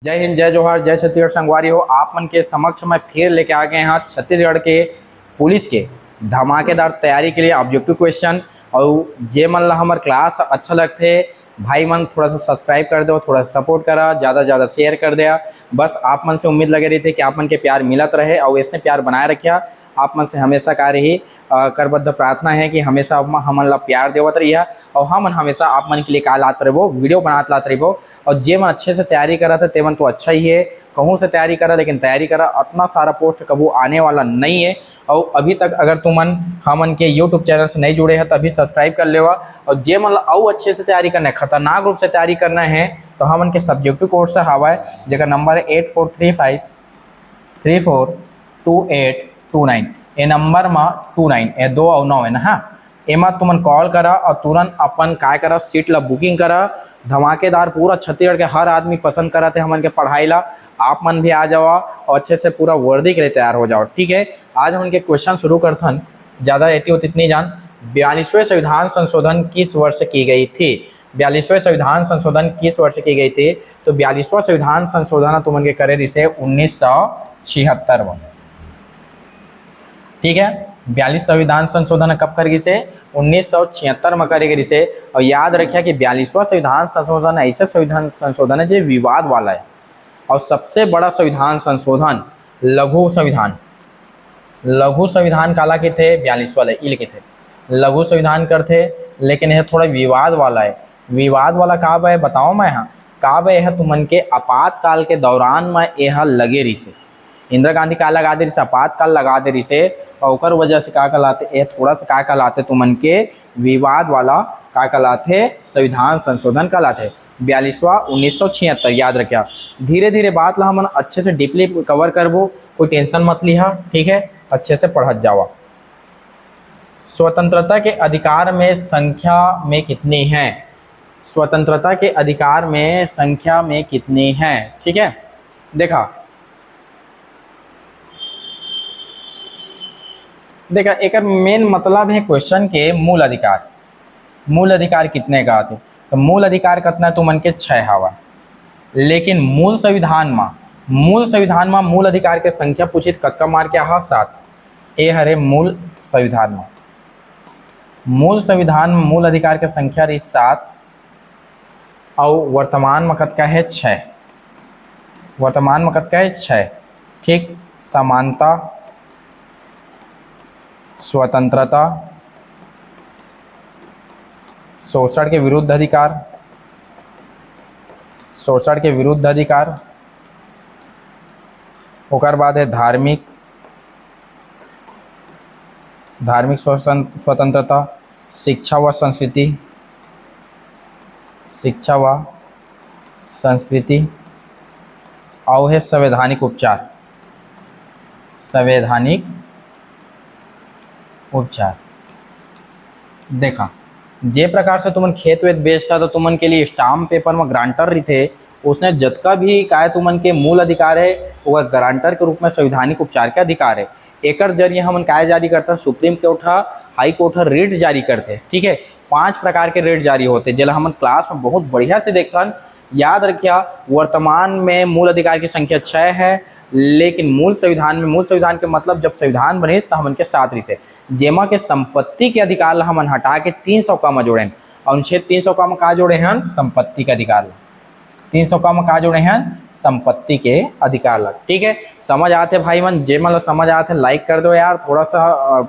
जय हिंद, जय जोहार, जय छत्तीसगढ़ संगवारी हो। आप मन के समक्ष में फिर लेके आ गए हैं छत्तीसगढ़ के पुलिस के धमाकेदार तैयारी के लिए ऑब्जेक्टिव क्वेश्चन। और जे मन ला हमार क्लास अच्छा लगते भाई मन थोड़ा सा सब्सक्राइब कर दो, थोड़ा सा सपोर्ट करा, ज़्यादा ज़्यादा शेयर कर दिया। बस आप मन से उम्मीद लगे रही थी कि आप मन के प्यार मिलत रहे और इसने प्यार बनाए रखिया। आप मन से हमेशा का रही करबद्ध प्रार्थना है कि हमेशा हमन ला प्यार देवत रहिए और हम हमेशा आप मन के लिए काल आते रहो, वीडियो बनाते लाते रहो। और जे मन अच्छे से तैयारी करा था तेमन तो अच्छा ही है, कहूँ से तैयारी करा, लेकिन तैयारी करा इतना सारा पोस्ट कबू आने वाला नहीं है। और अभी तक अगर तुमन हमन के यूट्यूब चैनल से नहीं जुड़े हैं तो अभी सब्सक्राइब कर लेवा। और जे मन और अच्छे से तैयारी करना है, खतरनाक रूप से तैयारी करना है, तो हमन के सब्जेक्टिव कोर्स से हवा है जगह नंबर है 8435342829। ये नंबर में 29 ये 2 और 9 है ना। हाँ, एमा तुमन कॉल करा और तुरंत अपन काय करा सीट ला बुकिंग करा। धमाकेदार पूरा छत्तीसगढ़ के हर आदमी पसंद करा थे हमन के पढ़ाई ला। आप मन भी आ जाओ और अच्छे से पूरा वर्दी के लिए तैयार हो जाओ। ठीक है, आज हम उनके क्वेश्चन शुरू करथन। ज़्यादा रहती होती इतनी जान। 42वें संविधान संशोधन किस वर्ष की गई थी? 42वें संविधान संशोधन किस वर्ष की गई थी? तो 42वां संविधान संशोधन तुमन के करे रिसे 1976 में। ठीक है, 42 संविधान संशोधन कब कर गई से 1976 में करे गई से। और याद रखिए कि 42वां संविधान संशोधन ऐसे संविधान संशोधन है जो विवाद वाला है। और सबसे बड़ा संविधान संशोधन लघु संविधान काला के थे 42 वाले इल के थे लघु संविधान करते, लेकिन यह थोड़ा विवाद वाला है। विवाद वाला काब है बताओ मैं। यहाँ काब है तुमन के आपातकाल के दौरान में यह लगे रही से। इंदिरा गांधी का लगा दे रही से, आपातकाल लगा दे रही से, और ओकर वजह से का कहलाते ये थोड़ा सा का कहलाते तुमन के विवाद वाला का कहलाते संविधान संशोधन कहलाते 42वां 1976। याद रखिया। धीरे धीरे बात ला हम अच्छे से डीपली कवर करबो, कोई टेंशन मत लिहा। ठीक है, अच्छे से पढ़त जावा। स्वतंत्रता के अधिकार में संख्या में कितनी है? स्वतंत्रता के अधिकार में संख्या में कितनी है? ठीक है, देखा एक मेन मतलब है क्वेश्चन के मूल अधिकार कितने का आते? तो मूल अधिकार कितना तुमन के 6 हवा। लेकिन मूल संविधान में मूल अधिकार के संख्या पूछित कतका मार के आहा 7। ये हरे मूल संविधान में मूल अधिकार के संख्या रही 7 और वर्तमान में कतका है 6। ठीक, समानता, स्वतंत्रता, शोषण के विरुद्ध अधिकार, ओकर बाद है धार्मिक स्वतंत्रता, शिक्षा व संस्कृति, और है संवैधानिक उपचार। देखा जे प्रकार से तुमन खेत वेत बेचता तो तुमन के लिए स्टाम्प पेपर में ग्रांटर रही थे, उसने जतका भी काय तुमन के मूल अधिकार है वो ग्रांटर के रूप में संवैधानिक उपचार के अधिकार है। एकर जरिए हमन काय जारी करता? Supreme court high court rate जारी करते। ठीक है, 5 प्रकार के रेट जारी होते जिला हमन क्लास में बहुत बढ़िया से देखथन। याद रखिया, वर्तमान में मूल अधिकार की संख्या 6 है, लेकिन मूल संविधान के मतलब जब संविधान बने तो हमन के 7 रही से, जेमा के संपत्ति के अधिकार ला हमन हटा के 300 का में जोड़े और अनुच्छेद 300 का में का जोड़े हैं? संपत्ति के अधिकार ला। 300 का में का जोड़े हैं? संपत्ति के अधिकार ला। ठीक है, समझ आते भाई मन? जे मन समझ आते लाइक कर दो यार, थोड़ा सा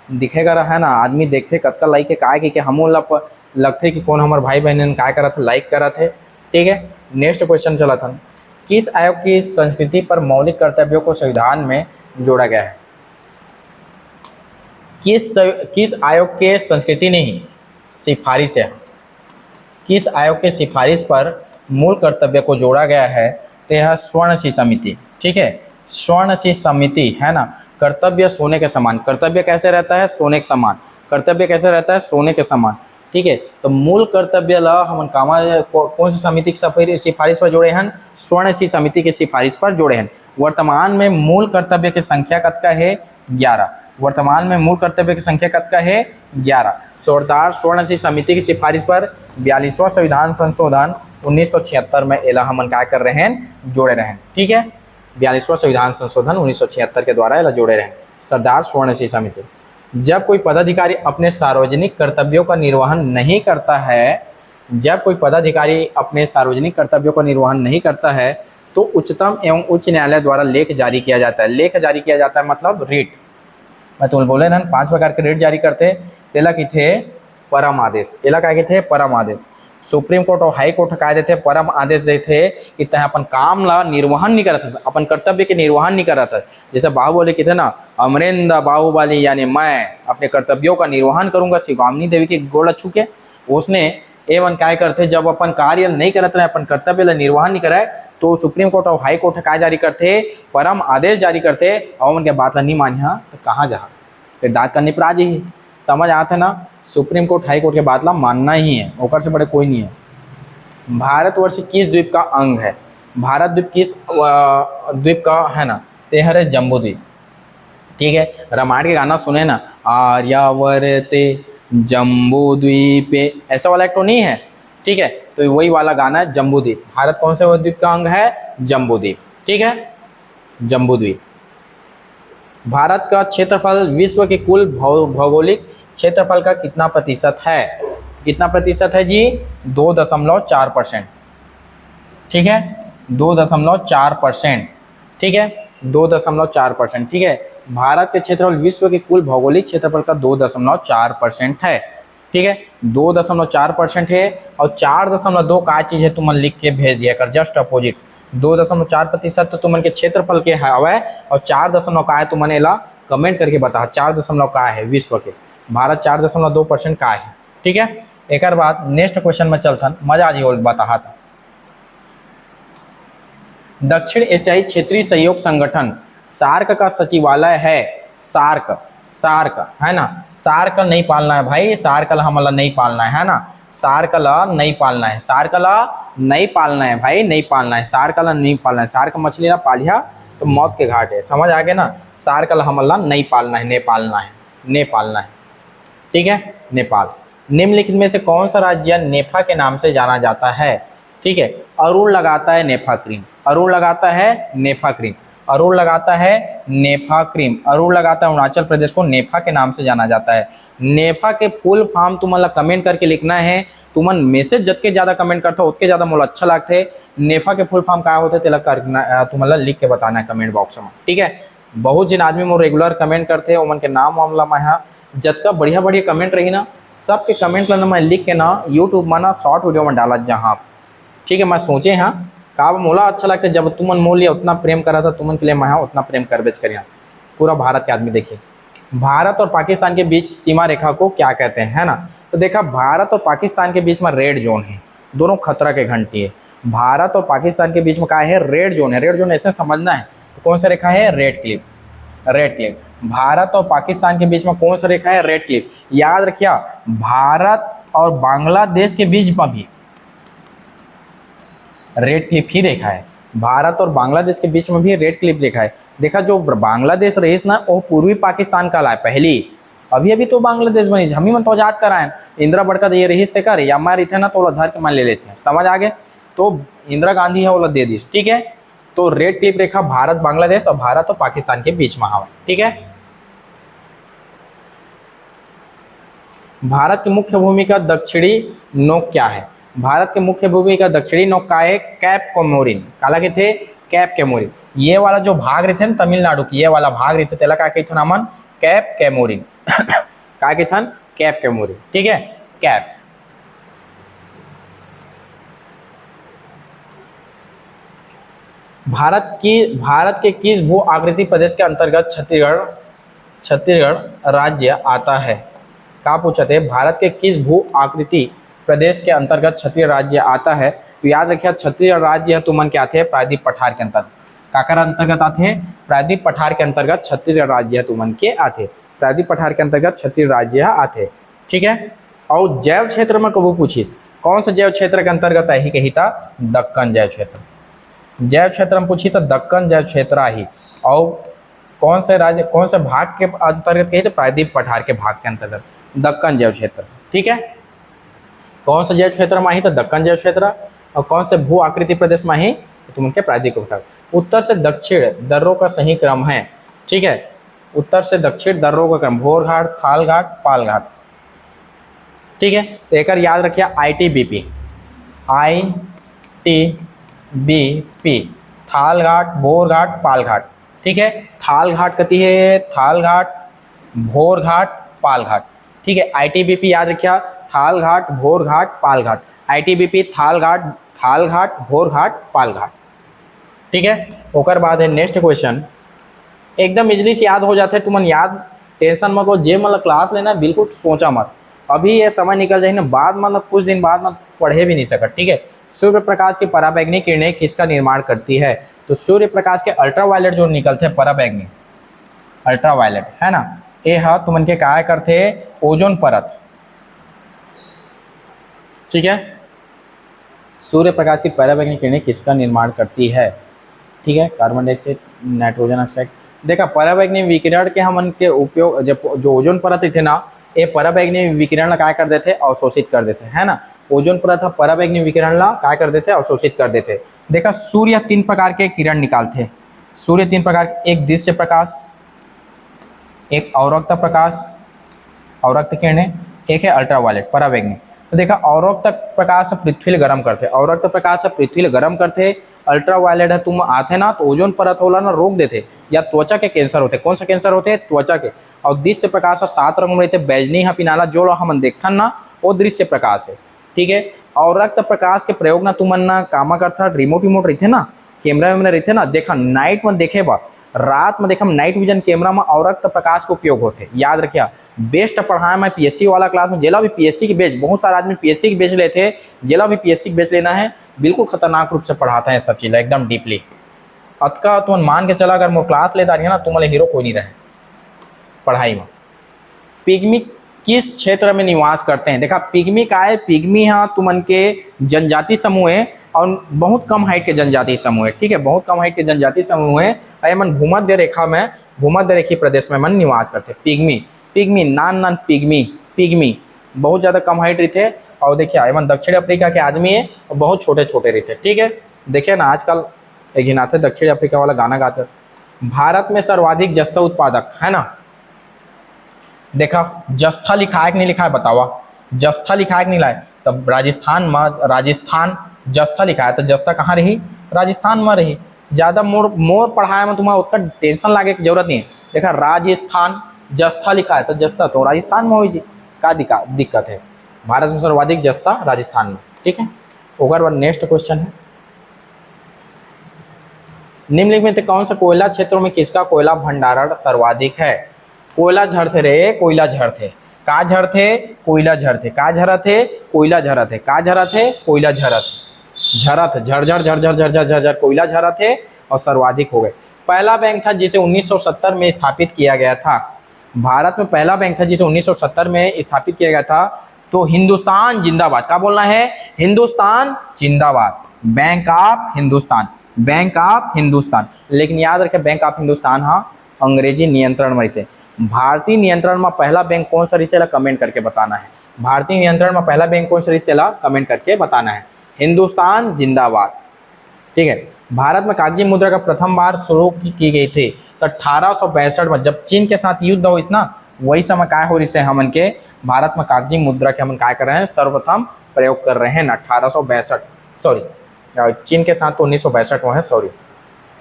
दिखेगा रहा है ना, आदमी देखते कतका लाइक के काय कि हम लगते कि कौन हमारे भाई बहन काय करा थे, लाइक करा थे। ठीक है, नेक्स्ट क्वेश्चन चला था। किस आयोग की संस्कृति पर मौलिक कर्तव्यों को संविधान में जोड़ा गया है? किस आयोग के संस्कृति नहीं सिफारिश है? किस आयोग के सिफारिश पर मूल कर्तव्य को जोड़ा गया है? तो यह स्वर्णसिंह समिति। ठीक है, स्वर्णसिंह समिति है ना। कर्तव्य सोने के समान। कर्तव्य कैसे रहता है? सोने के समान। कर्तव्य कैसे रहता है? सोने के समान। ठीक है, तो मूल कर्तव्य ला हम कौन सी समिति की सिफारिश पर जोड़े हैं? स्वर्णसिंह समिति की सिफारिश पर जोड़े हैं। वर्तमान में मूल कर्तव्य की संख्या कतका है? 11। वर्तमान में मूल कर्तव्य की संख्या कतका है 11। सरदार स्वर्णसिंह समिति की सिफारिश पर 42वां संविधान संशोधन 1976 में एला हमन क्या कर रहे हैं, जोड़े रहे हैं। ठीक है, 42वां संविधान संशोधन 1976 के द्वारा एला जोड़े रहे। सरदार सुवर्णसिंह समिति, जब कोई पदाधिकारी अपने सार्वजनिक कर्तव्यों का निर्वहन नहीं करता है, जब कोई पदाधिकारी अपने सार्वजनिक कर्तव्यों का निर्वहन नहीं करता है तो उच्चतम एवं उच्च न्यायालय द्वारा लेख जारी किया जाता है। लेख जारी किया जाता है मतलब रिट। मैं तुम्हें बोले ना 5 प्रकार के रिट जारी करते, तेला की थे परम आदेश, एला क्या थे परम आदेश। सुप्रीम कोर्ट और हाई कोर्ट क्या देते, परम आदेश देते कि तय अपन काम ला निर्वहन नहीं करत, अपन कर्तव्य के निर्वहन नहीं करत है। जैसे बाहुबली की थे ना, अमरेंद्र बाहुबली यानी मैं अपने कर्तव्यों का निर्वहन करूंगा शिवामनी देवी के गोड़ छू के। उसने एवं क्या करते, जब अपन कार्य नहीं करते रहे, अपन कर्तव्य ला निर्वहन नहीं कराए तो सुप्रीम कोर्ट और हाई कोर्ट क्या जारी करते, परम आदेश जारी करते। और उनके बात ला नहीं मानिया तो कहाँ जहाँ फिर दाद करने पर आ जाइए। समझ आते ना, सुप्रीम कोर्ट हाई कोर्ट के बात ला मानना ही है, ओकर से बड़े कोई नहीं है। भारतवर्ष किस द्वीप का अंग है, भारत द्वीप किस द्वीप का है ना, तेहर है जम्बू द्वीप। ठीक है, रामायण के गाना सुने ना, आर्यावर्ते जम्बू द्वीपे, ऐसा वाला एक तो नहीं है। ठीक है, तो वही वाला गाना है जम्बू द्वीप। भारत कौन से द्वीप का अंग है, जम्बू द्वीप। ठीक है, जम्बू द्वीप। भारत का क्षेत्रफल विश्व के कुल भौगोलिक क्षेत्रफल का कितना प्रतिशत है, कितना प्रतिशत है जी, 2.4%। ठीक है, 2.4%। ठीक है, 2.4%। ठीक है, भारत के क्षेत्रफल विश्व के कुल भौगोलिक क्षेत्रफल का 2.4% है। ठीक है, 2.4% है। और 4.2 का चीज है, तुम लिख के भेज दिया कर, जस्ट अपोजिट। 2.4% तो तुमन के क्षेत्रफल के हवा है, और 4 का है तुमने ला कमेंट करके बता 4 का है विश्व के। भारत 4.2% का है। ठीक है, एक बाद नेक्स्ट क्वेश्चन में चलथन, मजा आ जी बता था। दक्षिण एशियाई क्षेत्रीय सहयोग संगठन सार्क का सचिवालय है, सार्क, सार्क है ना, सार्क नहीं पालना है भाई, सार्क हमला नहीं पालना है ना, सार्क ला नहीं पालना है, सार्क ला नहीं पालना है भाई, नहीं पालना है, सार्क ला नहीं पालना है। सार्क मछली ला पालिया तो मौत के घाट है, समझ आ गए ना। सार्क ला हमला नहीं पालना है, नहीं पालना है, नहीं पालना है। ठीक है, नेपाल। निम्नलिखित में से कौन सा राज्य नेफा के नाम से जाना जाता है। ठीक है, अरुण लगाता है नेफा क्रीम, अरुण लगाता है नेफा क्रीम, अरुण लगाता है नेफा क्रीम, अरुण लगाता है अरुणाचल प्रदेश को नेफा के नाम से जाना जाता है। नेफा के फुल फॉर्म तुम्हारा कमेंट करके लिखना है। तुमन मैसेज जितके ज़्यादा कमेंट करते हो उतके ज़्यादा मोला अच्छा लगते। नेफा के फुल फॉर्म क्या होते तेला करना तुम्हारा लिख के बताना है कमेंट बॉक्स में। ठीक है, बहुत जिन आदमी मोर रेगुलर कमेंट करते हैं उमन के नाम वामला मैं यहाँ जितना बढ़िया बढ़िया कमेंट रही ना, सबके कमेंट ला मैं लिख के ना यूट्यूब में ना शॉर्ट वीडियो में डाला जहाँ। ठीक है, मैं सोचे हाँ का मोला अच्छा लगता है, जब तुमन मोल लिया उतना प्रेम करा था, तुमन के लिए मैं उतना प्रेम करबेज करिया। पूरा भारत के आदमी देखिए, भारत और पाकिस्तान के बीच सीमा रेखा को क्या कहते हैं, है ना। तो देखा, भारत और पाकिस्तान के बीच में रेड जोन है, दोनों खतरा के घंटी है। भारत और पाकिस्तान के बीच में क्या है, रेड जोन है। रेड जोन ऐसे समझना है, तो कौन सा रेखा है, red clip, red clip. Bharat और पाकिस्तान के बीच में कौन सा रेखा है, रेड क्लिप। याद रखिया, भारत और बांग्लादेश के बीच में भी रेड क्लिप ही रेखा है, भारत और बांग्लादेश के बीच में भी रेड क्लिप रेखा है। देखा, जो बांग्लादेश रहीस ना वो पूर्वी पाकिस्तान का ला पहली, अभी अभी तो बांग्लादेश बनी, हम ही मन तो आजाद कराए। इंदिरा बड़का ये रहीस ते कर या मार थे ना तो ओला धर के मान ले लेते हैं, समझ आ गए। तो इंदिरा गांधी है ओला दे दी। ठीक है, तो रेड क्लिप रेखा भारत बांग्लादेश और भारत और पाकिस्तान के बीच में हवा। ठीक है, भारत की मुख्य भूमि का दक्षिणी नोक क्या है। भारत के मुख्य भूमि का दक्षिणी नोक का है कैप कोमोरिन, काला के थे कैप कोमोरिन। ये वाला जो भाग रहते हैं तमिलनाडु की, ये वाला भाग रहते तेला का कहते नामन कैप कोमोरिन का कहते कैप कोमोरिन। ठीक है, कैप। भारत के किस भू आकृति प्रदेश के अंतर्गत छत्तीसगढ़ राज्य आता है। क्या पूछते हैं, भारत के किस भू आकृति प्रदेश के अंतर्गत छत्तीसगढ़ राज्य आता है। तो याद रखिए, छत्तीसगढ़ राज्य है तुमन के आते हैं प्रायद्वीप पठार के अंतर्गत। काकर अंतर्गत आते हैं, प्रायद्वीप पठार के अंतर्गत छत्तीसगढ़ राज्य है तुमन के आते, प्रायद्वीप पठार के अंतर्गत छत्तीसगढ़ राज्य आते। ठीक है, और जैव क्षेत्र में कबू पूछिस कौन सा जैव क्षेत्र के अंतर्गत है, कही था दक्कन जैव क्षेत्र। जैव क्षेत्र में पूछी तो दक्कन जैव क्षेत्र ही। और कौन से राज्य कौन से भाग के अंतर्गत कही तो प्रायद्वीप पठार के भाग के अंतर्गत दक्कन जैव क्षेत्र। ठीक है, कौन सा जैव क्षेत्र में आई तो दक्कन जैव क्षेत्र। और कौन से भू आकृति प्रदेश में ही, तो तुम उनके प्रायद्वीप उपखंड। उत्तर से दक्षिण दर्रों का सही क्रम है, ठीक है, उत्तर से दक्षिण दर्रों का क्रम भोर घाट, थाल घाट, पाल घाट, ठीक है। तो एक याद रखिए ITBP, ITBP, थाल घाट, भोर घाट, पाल घाट, ठीक है। थाल घाट कती है, थाल घाट, भोर घाट, पाल घाट, ठीक है। ITBP याद रखिए, थाल घाट, भोर घाट, पाल घाट, ITBP थाल घाट, भोर घाट, पाल घाट, ठीक है। ओकर बाद है नेक्स्ट क्वेश्चन, एकदम इजली से याद हो जाते हैं, तुमन याद टेंशन मत हो, जे मतलब क्लास लेना बिल्कुल सोचा मत, अभी ये समय निकल जाए ना, बाद मतलब कुछ दिन बाद में पढ़े भी नहीं सकत, ठीक है। सूर्य प्रकाश की पराबैंगनी किरणें किसका निर्माण करती है, तो सूर्य प्रकाश के अल्ट्रावायलेट जो निकलते हैं पराबैंगनी, अल्ट्रावायलेट है ना, ये हाँ तुमन के क्या करते, ओजोन परत, ठीक है। सूर्य प्रकाश की पराबैंगनी किरणें किसका निर्माण करती है, ठीक है, कार्बन डाइऑक्साइड, नाइट्रोजन ऑक्साइड। देखा पराबैंगनी विकिरण के हमन के उपयोग, जब जो ओजोन परत थे ना, ये पराबैंगनी विकिरण ला क्या कर देते, अवशोषित कर देते, है ना। ओजोन परत पराबैंगनी विकिरण ला क्या कर देते, अवशोषित कर देते। देखा सूर्य 3 प्रकार के किरण निकालते, सूर्य 3 प्रकार, एक दृश्य प्रकाश, एक अवरक्त प्रकाश, अवरक्त किरणें, एक है अल्ट्रावायलेट पराबैंगनी। तो देखा अवरक्त प्रकाश पृथ्वी गर्म करते, अवरक्त प्रकाश पृथ्वी गर्म करते, अल्ट्रावायलेट है तुम आते ना तो ओजोन परत होला ना रोक देते, या त्वचा के कैंसर होते, कौन सा कैंसर होते, त्वचा के। और दृश्य प्रकाश 7 रंग में रहते, बैजनी है पिनाला जो हम देखथन ना वो दृश्य प्रकाश है, ठीक है। और रक्त प्रकाश के प्रयोग ना तुमन ना कामा करता, रिमोट रहते ना, कैमरा में रहते ना, देखा नाइट में देखे बा, रात में देखा नाइट विजन कैमरा में अवरक्त प्रकाश के उपयोग होते, याद रखिया। बेस्ट पढ़ाया मैं PSC वाला क्लास में, जेला भी PSC की बेच, बहुत सारे आदमी PSC की बेच लेते, जेला भी PSC की बेच लेना है, बिल्कुल खतरनाक रूप से पढ़ाता है सब चीज़ एकदम डीपली। अतका तुम मान के चला, अगर मोर क्लास लेता रही है ना तुम्हारे हीरो कोई नहीं रहे पढ़ाई में। पिग्मी किस क्षेत्र में निवास करते हैं, देखा पिग्मी का है, पिग्मी हाँ तुमन के जनजाति समूह है, और बहुत कम हाइट के जनजाति समूह है, ठीक है, बहुत कम हाइट के जनजाति समूह है। मन भूमध्य रेखा में, भूमध्य रेखी प्रदेश में मन निवास करते। पिग्मी, पिग्मी नान पिग्मी, पिग्मी बहुत ज़्यादा कम हाइट रहते, और देखिए मन दक्षिण अफ्रीका के आदमी है और बहुत छोटे छोटे रहते, ठीक है। देखिए ना आजकल एक गिनाते दक्षिण अफ्रीका वाला गाना गाते। भारत में सर्वाधिक जस्ता उत्पादक है ना, देखा जस्ता लिखा है कि नहीं लिखा है बतावा, जस्ता लिखा है कि नहीं लाए, तब राजस्थान में, राजस्थान जस्ता लिखा है तो जस्ता कहाँ रही, राजस्थान में रही। ज़्यादा मोर पढ़ाया में तुम्हारा उतना टेंशन लागे की जरूरत नहीं है। देखा राजस्थान जस्ता लिखा है तो जस्ता तो राजस्थान में हो जी, का दिक्कत है। भारत में सर्वाधिक जस्ता राजस्थान में, ठीक है। ओकर बाद नेक्स्ट क्वेश्चन है, निम्नलिखित में से कौन सा कोयला क्षेत्रों में किसका कोयला भंडारण सर्वाधिक है, कोयला झरते रे, कोयला झरते, का झरते, कोयला झरते, का झरते, कोयला झरते, का झरते, कोयला झरत, झरत झरझर झरझर झरझर झरझर कोयला झरते और सर्वाधिक हो गए। पहला बैंक था जिसे 1970 में स्थापित किया गया था, भारत में पहला बैंक था जिसे 1970 में स्थापित किया गया था, तो हिंदुस्तान जिंदाबाद, क्या बोलना है, हिंदुस्तान जिंदाबाद, bank of Hindustan, bank of Hindustan. लेकिन याद रखें बैंक ऑफ हिंदुस्तान हाँ अंग्रेजी नियंत्रण में से, भारतीय नियंत्रण में पहला बैंक कौन सा रिश्तेला कमेंट करके बताना है, भारतीय नियंत्रण में पहला बैंक कौन सा रिश्तेला कमेंट करके बताना है, हिंदुस्तान जिंदाबाद, ठीक है। भारत में कागजी मुद्रा का प्रथम बार शुरू की गई थी तो 1862 में, जब चीन के साथ युद्ध हो इस ना, वही समय क्या हो रही है हमन के भारत में कागजी मुद्रा के हमन क्या कर रहे हैं, सर्वप्रथम प्रयोग कर रहे हैं ना 1862, सॉरी चीन के साथ तो 1962 में है, सॉरी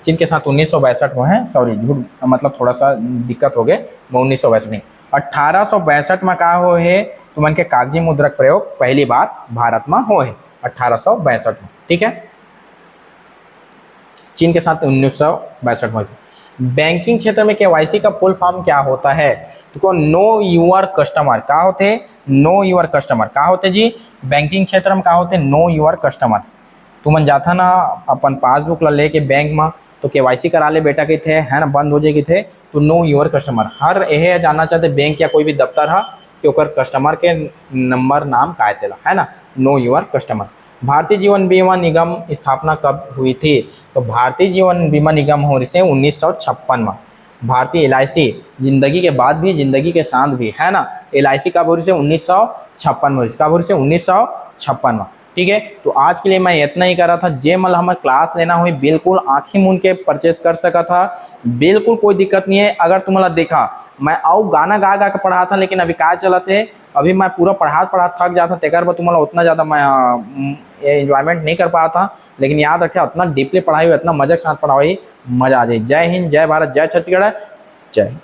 चीन के साथ 1962 में है, सॉरी झूठ मतलब थोड़ा सा दिक्कत हो गए, 1962 नहीं 1862 में क्या हो है तुमन के कागजी मुद्रा प्रयोग पहली बार भारत में हो है 1862 में, ठीक है। चीन के साथ 1962 में। बैंकिंग क्षेत्र में KYC का फुल फॉर्म क्या होता है, तो नो यूर कस्टमर, क्या होते, नो यूर कस्टमर, क्या होते जी, बैंकिंग क्षेत्र में क्या होते, नो यूर कस्टमर। तुमन जाता ना अपन पासबुक ला लेके बैंक में तो KYC करा ले बेटा के थे, है ना, बंद हो जाएगी थे, तो नो यूर कस्टमर, हर यह जानना चाहते बैंक या कोई भी दफ्तर है कि ओकर कस्टमर के नंबर नाम का तेला, है ना, no your customer. Bharatiya Jeevan बीमा निगम स्थापना कब हुई थी, तो भारतीय जीवन बीमा निगम हो रही से 1956 में। भारतीय LIC जिंदगी के बाद भी जिंदगी के साथ भी, है ना, LIC कब हो रही से 1956 में, कब हो रही से 1956 में, ठीक है। तो आज के लिए मैं इतना ही कर रहा था। जे मल हमें क्लास लेना हुई बिल्कुल आंखें मूंद के परचेस कर सका था, बिल्कुल कोई दिक्कत नहीं है। अगर तुम्हारा देखा मैं आओ गाना गा गा के पढ़ा था, लेकिन अभी क्या चला थे, अभी मैं पूरा पढ़ा थक जाता तेकर पर तुम्हारा उतना ज़्यादा मैं एंजॉयमेंट नहीं कर पाया था। लेकिन याद रखे उतना डीपली पढ़ाई हुई, इतना मजे के साथ पढ़ाई, मजा आ जाए। जय हिंद, जय भारत, जय छत्तीसगढ़, जय हिंद।